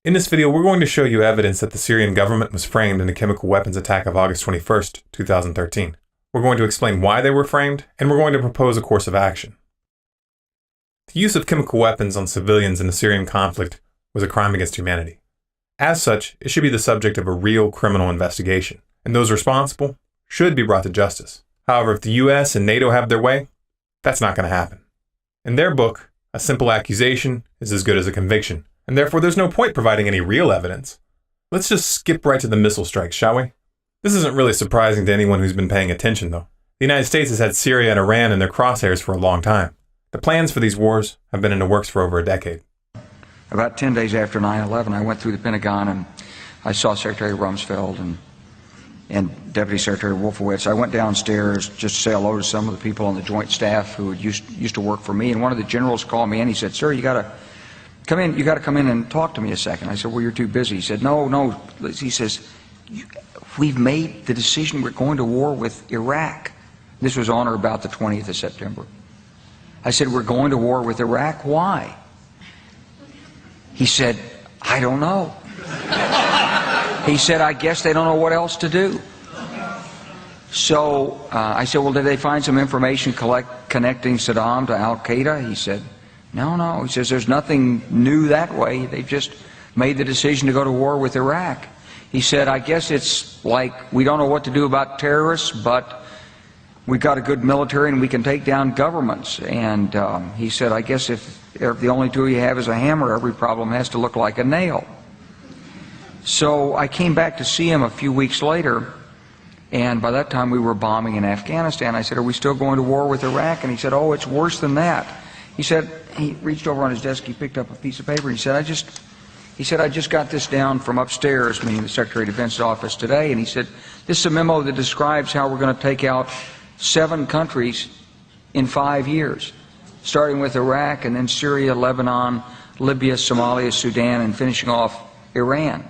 In this video, we're going to show you evidence that the Syrian government was framed in the chemical weapons attack of August 21st, 2013. We're going to explain why they were framed, and we're going to propose a course of action. The use of chemical weapons on civilians in the Syrian conflict was a crime against humanity. As such, it should be the subject of a real criminal investigation, and those responsible should be brought to justice. However, if the US and NATO have their way, that's not going to happen. In their book, a simple accusation is as good as a conviction, and therefore there's no point providing any real evidence. Let's just skip right to the missile strikes, shall we? This isn't really surprising to anyone who's been paying attention, though. The United States has had Syria and Iran in their crosshairs for a long time. The plans for these wars have been in the works for over a decade. About 10 days after 9/11, I went through the Pentagon and I saw Secretary Rumsfeld and Deputy Secretary Wolfowitz. I went downstairs just to say hello to some of the people on the joint staff who used to work for me, and one of the generals called me and he said, "Sir, you got to come in and talk to me a second." I said, "Well, you're too busy." He said, No. He says, "We've made the decision. We're going to war with Iraq." This was on or about the 20th of September. I said, "We're going to war with Iraq? Why?" He said, "I don't know." He said, "I guess they don't know what else to do." So I said, "Well, did they find some information connecting Saddam to Al-Qaeda?" He said, No. He says, "There's nothing new that way. They've just made the decision to go to war with Iraq." He said, "I guess it's like we don't know what to do about terrorists, but we've got a good military and we can take down governments." And he said, "I guess if the only tool you have is a hammer, every problem has to look like a nail." So I came back to see him a few weeks later, and by that time we were bombing in Afghanistan. I said, "Are we still going to war with Iraq?" And he said, "Oh, it's worse than that." He said, he reached over on his desk, he picked up a piece of paper, and he said, I just got this down from upstairs," meaning the Secretary of Defense's office today, and he said, "This is a memo that describes how we're going to take out 7 countries in 5 years, starting with Iraq and then Syria, Lebanon, Libya, Somalia, Sudan, and finishing off Iran."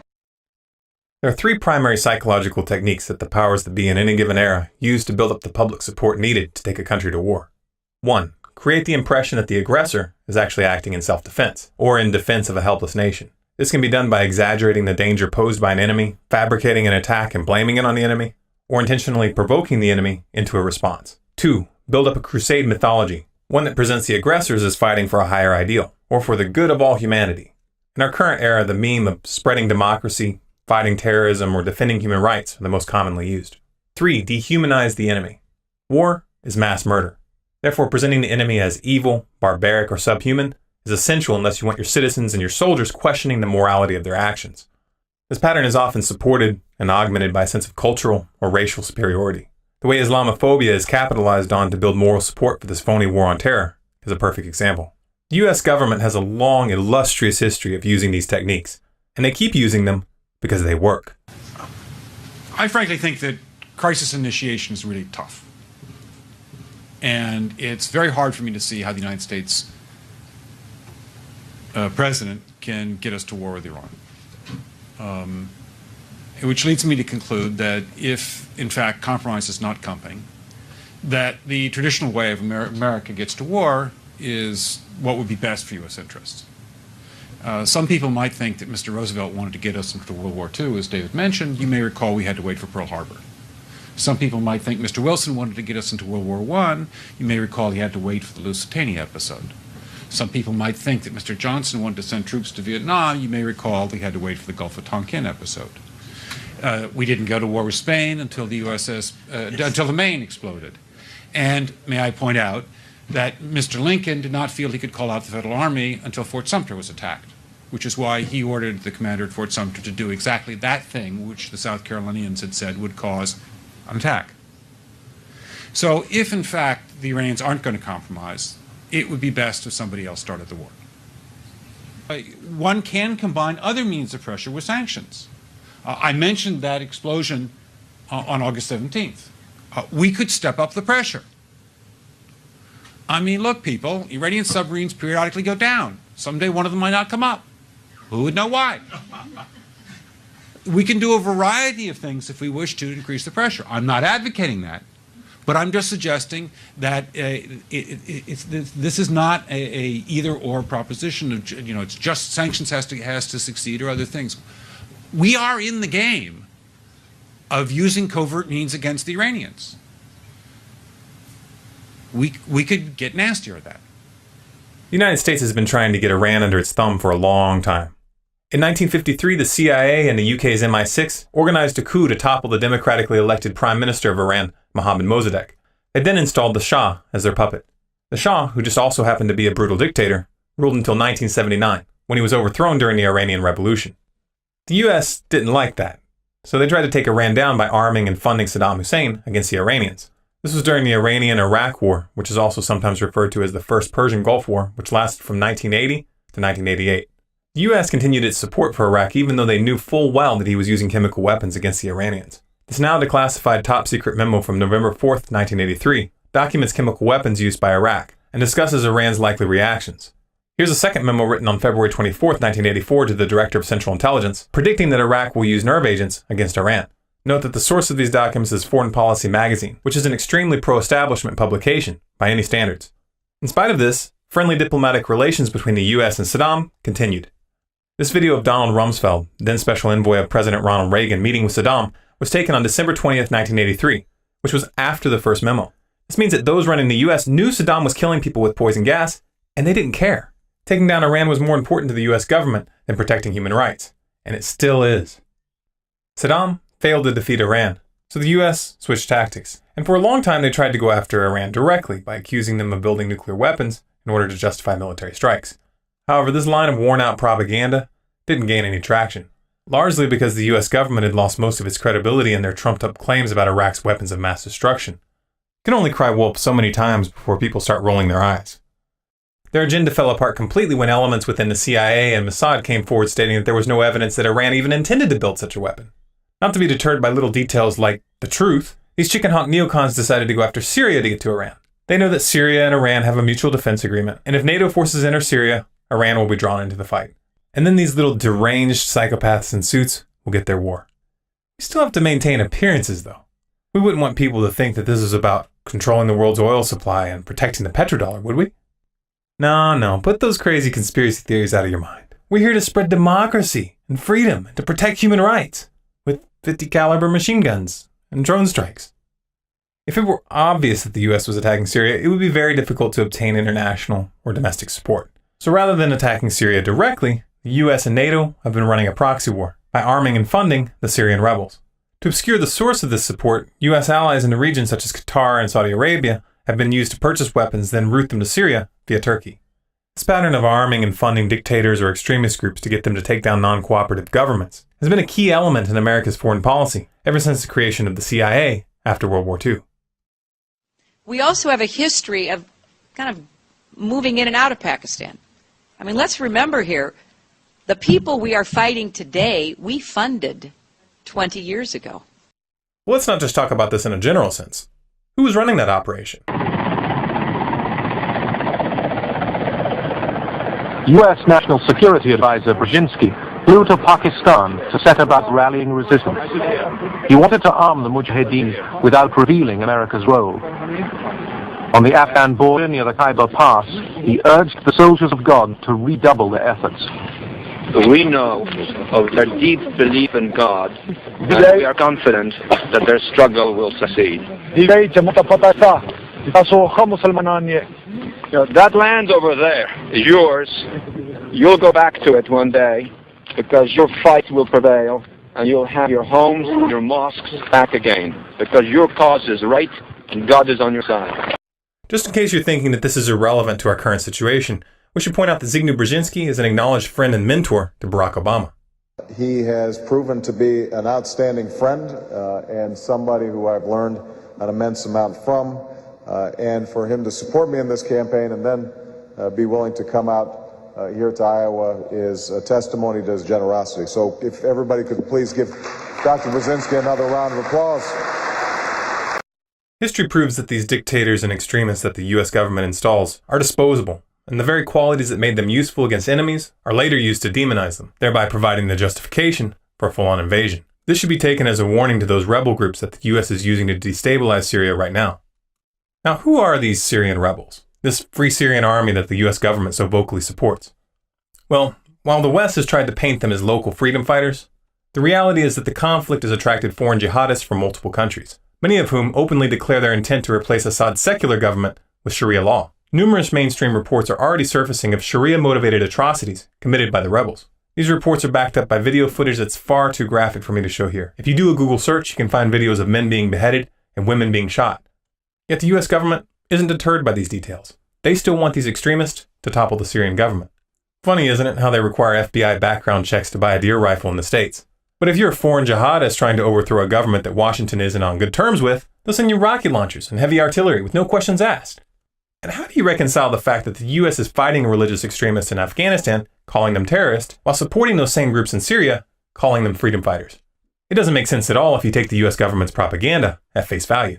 There are 3 primary psychological techniques that the powers that be in any given era use to build up the public support needed to take a country to war. 1. Create the impression that the aggressor is actually acting in self-defense, or in defense of a helpless nation. This can be done by exaggerating the danger posed by an enemy, fabricating an attack and blaming it on the enemy, or intentionally provoking the enemy into a response. 2. Build up a crusade mythology, one that presents the aggressors as fighting for a higher ideal, or for the good of all humanity. In our current era, the meme of spreading democracy, fighting terrorism, or defending human rights are the most commonly used. 3. Dehumanize the enemy. War is mass murder. Therefore, presenting the enemy as evil, barbaric, or subhuman is essential unless you want your citizens and your soldiers questioning the morality of their actions. This pattern is often supported and augmented by a sense of cultural or racial superiority. The way Islamophobia is capitalized on to build moral support for this phony war on terror is a perfect example. The US government has a long, illustrious history of using these techniques, and they keep using them because they work. I frankly think that crisis initiation is really tough. And it's very hard for me to see how the United States president can get us to war with Iran. Which leads me to conclude that if, in fact, compromise is not coming, that the traditional way of America gets to war is what would be best for U.S. interests. Some people might think that Mr. Roosevelt wanted to get us into World War II, as David mentioned. You may recall we had to wait for Pearl Harbor. Some people might think Mr. Wilson wanted to get us into World War I. You may recall he had to wait for the Lusitania episode. Some people might think that Mr. Johnson wanted to send troops to Vietnam. You may recall he had to wait for the Gulf of Tonkin episode. We didn't go to war with Spain until until the Maine exploded. And may I point out that Mr. Lincoln did not feel he could call out the Federal Army until Fort Sumter was attacked, which is why he ordered the commander at Fort Sumter to do exactly that thing which the South Carolinians had said would cause an attack. So if, in fact, the Iranians aren't going to compromise, it would be best if somebody else started the war. One can combine other means of pressure with sanctions. I mentioned that explosion on August 17th. We could step up the pressure. I mean, look, people, Iranian submarines periodically go down. Someday one of them might not come up. Who would know why? We can do a variety of things if we wish to increase the pressure. I'm not advocating that. But I'm just suggesting that this is not a either-or proposition. It's just sanctions has to succeed or other things. We are in the game of using covert means against the Iranians. We could get nastier at that. The United States has been trying to get Iran under its thumb for a long time. In 1953, the CIA and the UK's MI6 organized a coup to topple the democratically elected Prime Minister of Iran, Mohammad Mossadegh. They then installed the Shah as their puppet. The Shah, who just also happened to be a brutal dictator, ruled until 1979, when he was overthrown during the Iranian Revolution. The US didn't like that, so they tried to take Iran down by arming and funding Saddam Hussein against the Iranians. This was during the Iranian-Iraq War, which is also sometimes referred to as the First Persian Gulf War, which lasted from 1980 to 1988. The US continued its support for Iraq even though they knew full well that he was using chemical weapons against the Iranians. This now declassified top-secret memo from November 4th, 1983, documents chemical weapons used by Iraq and discusses Iran's likely reactions. Here's a second memo written on February 24th, 1984 to the Director of Central Intelligence, predicting that Iraq will use nerve agents against Iran. Note that the source of these documents is Foreign Policy Magazine, which is an extremely pro-establishment publication by any standards. In spite of this, friendly diplomatic relations between the US and Saddam continued. This video of Donald Rumsfeld, then Special Envoy of President Ronald Reagan, meeting with Saddam was taken on December 20th, 1983, which was after the first memo. This means that those running the US knew Saddam was killing people with poison gas, and they didn't care. Taking down Iran was more important to the US government than protecting human rights, and it still is. Saddam failed to defeat Iran, so the US switched tactics, and for a long time they tried to go after Iran directly by accusing them of building nuclear weapons in order to justify military strikes. However, this line of worn-out propaganda didn't gain any traction, largely because the US government had lost most of its credibility in their trumped-up claims about Iraq's weapons of mass destruction. You can only cry wolf so many times before people start rolling their eyes. Their agenda fell apart completely when elements within the CIA and Mossad came forward stating that there was no evidence that Iran even intended to build such a weapon. Not to be deterred by little details like the truth, these chicken-hawk neocons decided to go after Syria to get to Iran. They know that Syria and Iran have a mutual defense agreement, and if NATO forces enter Syria, Iran will be drawn into the fight. And then these little deranged psychopaths in suits will get their war. We still have to maintain appearances, though. We wouldn't want people to think that this is about controlling the world's oil supply and protecting the petrodollar, would we? No, put those crazy conspiracy theories out of your mind. We're here to spread democracy and freedom and to protect human rights with 50 caliber machine guns and drone strikes. If it were obvious that the US was attacking Syria, it would be very difficult to obtain international or domestic support. So rather than attacking Syria directly, the US and NATO have been running a proxy war by arming and funding the Syrian rebels. To obscure the source of this support, US allies in the region such as Qatar and Saudi Arabia have been used to purchase weapons, then route them to Syria via Turkey. This pattern of arming and funding dictators or extremist groups to get them to take down non-cooperative governments has been a key element in America's foreign policy ever since the creation of the CIA after World War II. We also have a history of kind of moving in and out of Pakistan. I mean, let's remember here, the people we are fighting today, we funded 20 years ago. Well, let's not just talk about this in a general sense. Who was running that operation? U.S. National Security Advisor Brzezinski flew to Pakistan to set about rallying resistance. He wanted to arm the Mujahideen without revealing America's role. On the Afghan border near the Khyber Pass, he urged the soldiers of God to redouble their efforts. We know of their deep belief in God, and we are confident that their struggle will succeed. That land over there is yours. You'll go back to it one day because your fight will prevail and you'll have your homes, your mosques back again because your cause is right and God is on your side. Just in case you're thinking that this is irrelevant to our current situation, we should point out that Zbigniew Brzezinski is an acknowledged friend and mentor to Barack Obama. He has proven to be an outstanding friend and somebody who I've learned an immense amount from. And for him to support me in this campaign and then be willing to come out here to Iowa is a testimony to his generosity. So if everybody could please give Dr. Brzezinski another round of applause. History proves that these dictators and extremists that the US government installs are disposable, and the very qualities that made them useful against enemies are later used to demonize them, thereby providing the justification for a full-on invasion. This should be taken as a warning to those rebel groups that the US is using to destabilize Syria right now. Now, who are these Syrian rebels? This Free Syrian Army that the US government so vocally supports? Well, while the West has tried to paint them as local freedom fighters, the reality is that the conflict has attracted foreign jihadists from multiple countries, many of whom openly declare their intent to replace Assad's secular government with Sharia law. Numerous mainstream reports are already surfacing of Sharia-motivated atrocities committed by the rebels. These reports are backed up by video footage that's far too graphic for me to show here. If you do a Google search, you can find videos of men being beheaded and women being shot. Yet the US government isn't deterred by these details. They still want these extremists to topple the Syrian government. Funny, isn't it, how they require FBI background checks to buy a deer rifle in the States? But if you're a foreign jihadist trying to overthrow a government that Washington isn't on good terms with, they'll send you rocket launchers and heavy artillery with no questions asked. And how do you reconcile the fact that the US is fighting religious extremists in Afghanistan, calling them terrorists, while supporting those same groups in Syria, calling them freedom fighters? It doesn't make sense at all if you take the US government's propaganda at face value.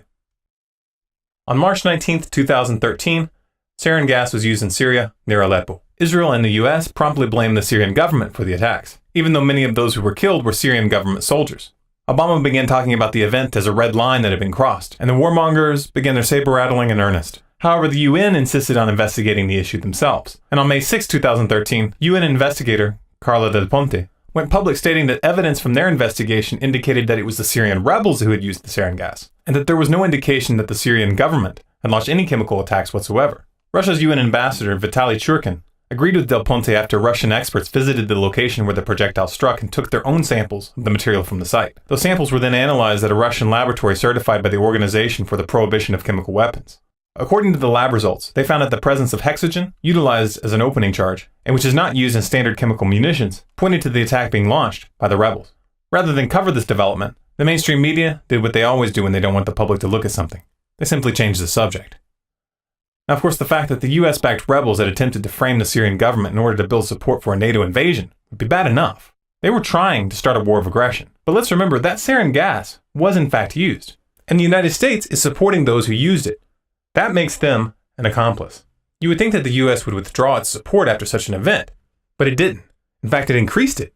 On March 19, 2013, sarin gas was used in Syria near Aleppo. Israel and the US promptly blamed the Syrian government for the attacks, even though many of those who were killed were Syrian government soldiers. Obama began talking about the event as a red line that had been crossed, and the warmongers began their saber-rattling in earnest. However, the UN insisted on investigating the issue themselves, and on May 6, 2013, UN investigator Carla Del Ponte went public stating that evidence from their investigation indicated that it was the Syrian rebels who had used the sarin gas, and that there was no indication that the Syrian government had launched any chemical attacks whatsoever. Russia's UN ambassador Vitaly Churkin agreed with Del Ponte after Russian experts visited the location where the projectile struck and took their own samples of the material from the site. Those samples were then analyzed at a Russian laboratory certified by the Organization for the Prohibition of Chemical Weapons. According to the lab results, they found that the presence of hexogen, utilized as an opening charge, and which is not used in standard chemical munitions, pointed to the attack being launched by the rebels. Rather than cover this development, the mainstream media did what they always do when they don't want the public to look at something. They simply changed the subject. Now, of course, the fact that the US-backed rebels had attempted to frame the Syrian government in order to build support for a NATO invasion would be bad enough. They were trying to start a war of aggression. But let's remember that sarin gas was in fact used, and the United States is supporting those who used it. That makes them an accomplice. You would think that the US would withdraw its support after such an event, but it didn't. In fact, it increased it.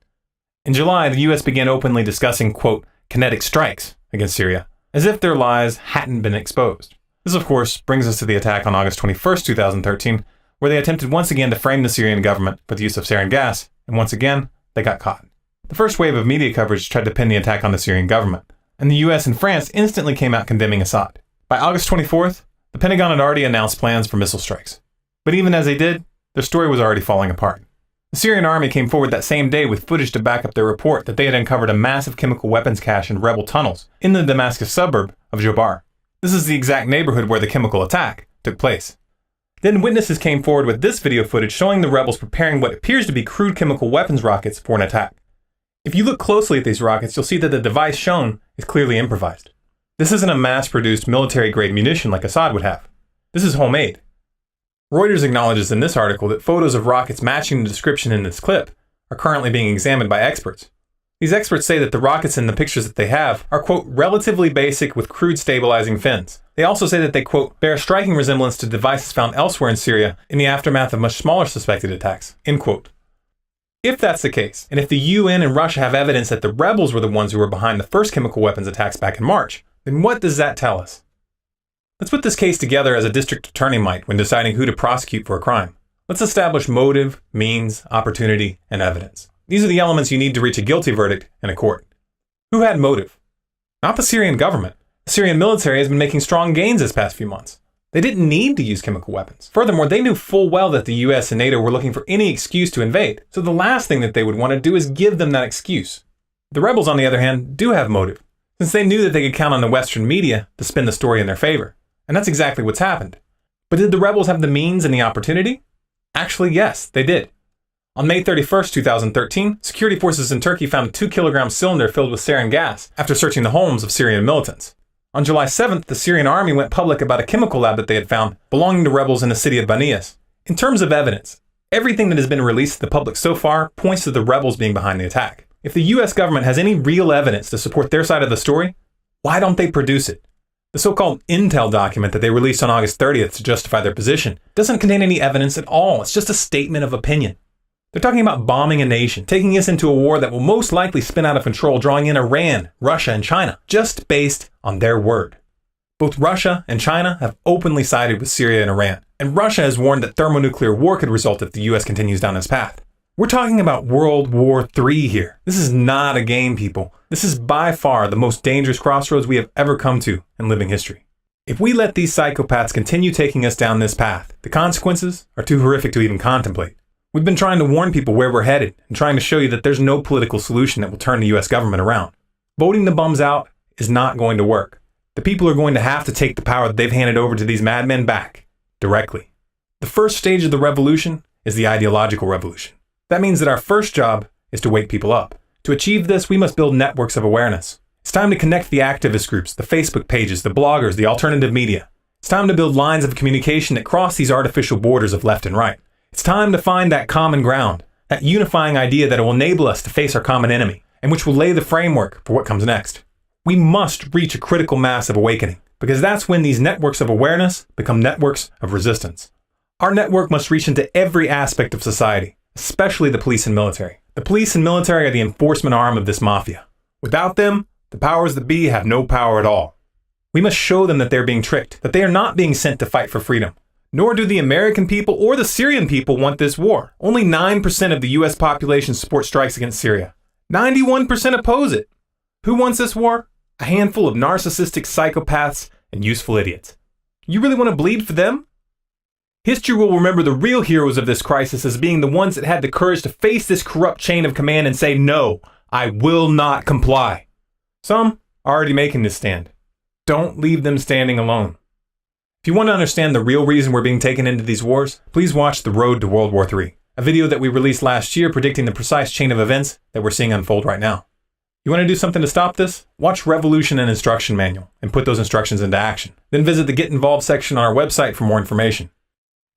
In July, the US began openly discussing, quote, kinetic strikes against Syria, as if their lies hadn't been exposed. This, of course, brings us to the attack on August 21, 2013, where they attempted once again to frame the Syrian government for the use of sarin gas, and once again, they got caught. The first wave of media coverage tried to pin the attack on the Syrian government, and the US and France instantly came out condemning Assad. By August 24th, the Pentagon had already announced plans for missile strikes. But even as they did, their story was already falling apart. The Syrian army came forward that same day with footage to back up their report that they had uncovered a massive chemical weapons cache in rebel tunnels in the Damascus suburb of Jobar. This is the exact neighborhood where the chemical attack took place. Then witnesses came forward with this video footage showing the rebels preparing what appears to be crude chemical weapons rockets for an attack. If you look closely at these rockets, you'll see that the device shown is clearly improvised. This isn't a mass-produced military-grade munition like Assad would have. This is homemade. Reuters acknowledges in this article that photos of rockets matching the description in this clip are currently being examined by experts. These experts say that the rockets in the pictures that they have are, quote, relatively basic with crude stabilizing fins. They also say that they, quote, bear striking resemblance to devices found elsewhere in Syria in the aftermath of much smaller suspected attacks, end quote. If that's the case, and if the UN and Russia have evidence that the rebels were the ones who were behind the first chemical weapons attacks back in March, then what does that tell us? Let's put this case together as a district attorney might when deciding who to prosecute for a crime. Let's establish motive, means, opportunity, and evidence. These are the elements you need to reach a guilty verdict in a court. Who had motive? Not the Syrian government. The Syrian military has been making strong gains this past few months. They didn't need to use chemical weapons. Furthermore, they knew full well that the US and NATO were looking for any excuse to invade, so the last thing that they would want to do is give them that excuse. The rebels, on the other hand, do have motive, since they knew that they could count on the Western media to spin the story in their favor. And that's exactly what's happened. But did the rebels have the means and the opportunity? Actually, yes, they did. On May 31st, 2013, security forces in Turkey found a 2-kilogram cylinder filled with sarin gas after searching the homes of Syrian militants. On July 7th, the Syrian army went public about a chemical lab that they had found belonging to rebels in the city of Banias. In terms of evidence, everything that has been released to the public so far points to the rebels being behind the attack. If the US government has any real evidence to support their side of the story, why don't they produce it? The so-called intel document that they released on August 30th to justify their position doesn't contain any evidence at all. It's just a statement of opinion. They're talking about bombing a nation, taking us into a war that will most likely spin out of control, drawing in Iran, Russia, and China, just based on their word. Both Russia and China have openly sided with Syria and Iran, and Russia has warned that thermonuclear war could result if the US continues down this path. We're talking about World War III here. This is not a game, people. This is by far the most dangerous crossroads we have ever come to in living history. If we let these psychopaths continue taking us down this path, the consequences are too horrific to even contemplate. We've been trying to warn people where we're headed and trying to show you that there's no political solution that will turn the US government around. Voting the bums out is not going to work. The people are going to have to take the power that they've handed over to these madmen back, directly. The first stage of the revolution is the ideological revolution. That means that our first job is to wake people up. To achieve this, we must build networks of awareness. It's time to connect the activist groups, the Facebook pages, the bloggers, the alternative media. It's time to build lines of communication that cross these artificial borders of left and right. It's time to find that common ground, that unifying idea that will enable us to face our common enemy, and which will lay the framework for what comes next. We must reach a critical mass of awakening, because that's when these networks of awareness become networks of resistance. Our network must reach into every aspect of society, especially the police and military. The police and military are the enforcement arm of this mafia. Without them, the powers that be have no power at all. We must show them that they're being tricked, that they are not being sent to fight for freedom. Nor do the American people or the Syrian people want this war. Only 9% of the US population support strikes against Syria. 91% oppose it. Who wants this war? A handful of narcissistic psychopaths and useful idiots. You really want to bleed for them? History will remember the real heroes of this crisis as being the ones that had the courage to face this corrupt chain of command and say, no, I will not comply. Some are already making this stand. Don't leave them standing alone. If you want to understand the real reason we're being taken into these wars, please watch The Road to World War III, a video that we released last year predicting the precise chain of events that we're seeing unfold right now. You want to do something to stop this? Watch Revolution and Instruction Manual and put those instructions into action. Then visit the Get Involved section on our website for more information.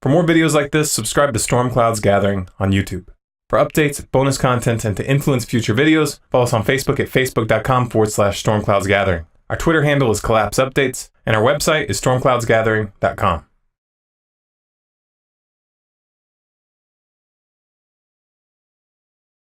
For more videos like this, subscribe to Storm Clouds Gathering on YouTube. For updates, bonus content, and to influence future videos, follow us on Facebook at facebook.com/stormcloudsgathering. Our Twitter handle is Collapse Updates, and our website is stormcloudsgathering.com.